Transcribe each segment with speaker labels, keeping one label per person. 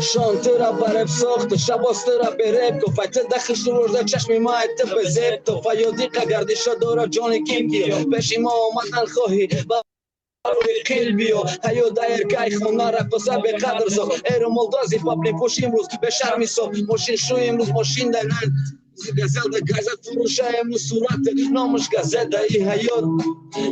Speaker 1: شانترا برب ساخت و شباسترا برب کو فایت دخش ورده چشمی ما ات بزب تو فیادی قگردش داره جان کیم کیو پیش ما اومدن خواهی خیل بیو هیو دایر کای خونه رقصه به قدر سو ایرو مولدازی پاپلی پوش امروز به شرمی سو ماشین شو امروز ماشین دنن گزل ده گزت فروشه امروز صورت نامش گزل ده ای هیاد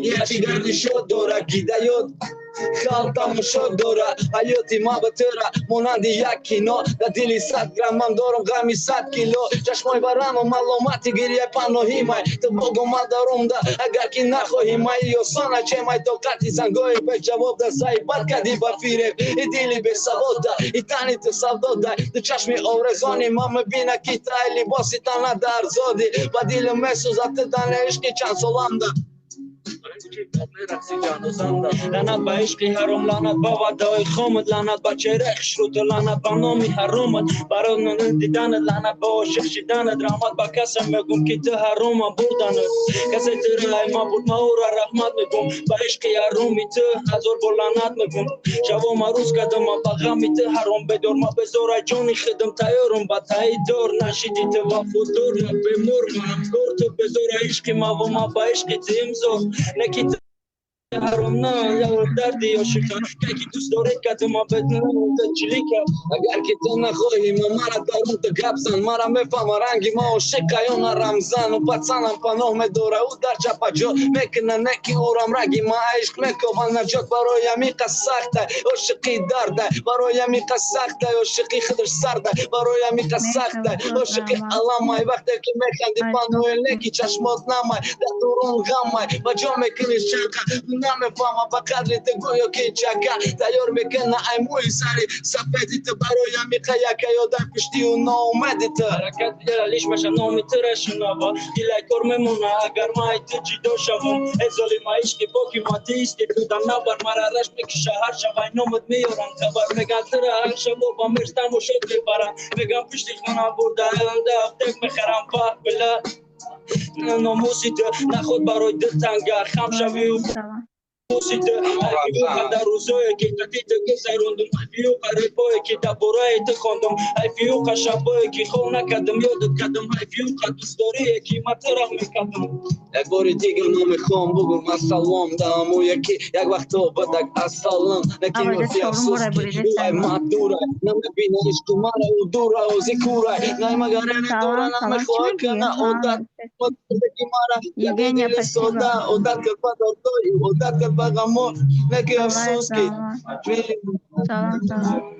Speaker 1: یکی گردشو داره گیده یاد خال تماشا داره حیاتی ما بتره مانند یک کینا در دلی 100 گرم من دارم غمی 100 کیلو چشمای برم و ملامتی گریه پناهی مای تو بگو ما دارم ده اگر که نخواهی مای یا سانه چه مای طاقتی زنگای به جواب ده سعی بد کدی بفیره ای دلی به سواد ده ای تنی تو سودا ده تو چشم آرزانی ما مبینه که تای لباسی تنه در زادی با دل مسوزت دن عشقی چند سالم ده لعنت به عشق حرام لعنت به ودای خامت لعنت به چهره خشروت لعنت به نام حرامت برای دیدن لعنت به عاشق شدنت رحمت به کسی میگم که تو حرام بردنت کسی تو رای ما بود ما او را رحمت میگم به عشق حرامی تو هزار بار لعنت میگم شبا مروز کردم به غمی تو حرام بدار ما بزار جانی خدم تیارم با تایی دار نشیدی تو وفادار ما بمور منم کار تو بزار عشق ما و ما به عشق تو امضا نکی حرام نه یا دردی یا شکر که دوست داره که ما بدنم تجلی کرد اگر که تو نخواهی ما مرا درون تو گبزن مرا میفهم رنگی ما عاشق یا نه رمزن و پسنم پناه میداره او در چپ جا میکنه نکی اورم رنگی ما عشق میکنه نجات برای میقه سخته عاشقی درده برای میقه سخته عاشقی خودش سرده برای میقه سخته عاشقی علامای وقتی که میخندی پناه نکی چشمات نمای در دوران غمای و جا میکنی شرقه نمیفهمم به قدر تو گویا که چکه تیار میکنه ای موی سری سفیدی تو برایم میخه یکه یادم کشتی و ناامدی تو حرکت دلیش مشه نامی تو رشنوا دیلای کار میمونه اگر ما ای تو جدا شوم ای ظالم عشق باکی ما تیستی بودم نبر مرا رش میکشه هر شبای نامت میارم خبر میگن تو را هر شب با مرستم و شد میبرم میگم پشتی خانه برده هنده افتک میخرم فهد بله ناموسی تو نخود برای دل تنگر خم شوی و موسیده ای در روزایی که تدید گذروندم ایفیو قریبایی که دبورای تو خواندم ایفیو قشبایی که خو نکردم یادت کردم ایفیو دوست داری که مطرح میکردم یک بار دیگه نمیخوام بگم السلام دارم و یکی یک وقت بدک السلام نکی نفی افسوس که او ای مدوره نمیبینه عشق مرا و دوره و زکوره نه مگر نداره نمیخواه کنه عادت مدرکی مرا یکی دل ساده عادت که بدرداری عادت که بغمون نکی افسوس که
Speaker 2: سلام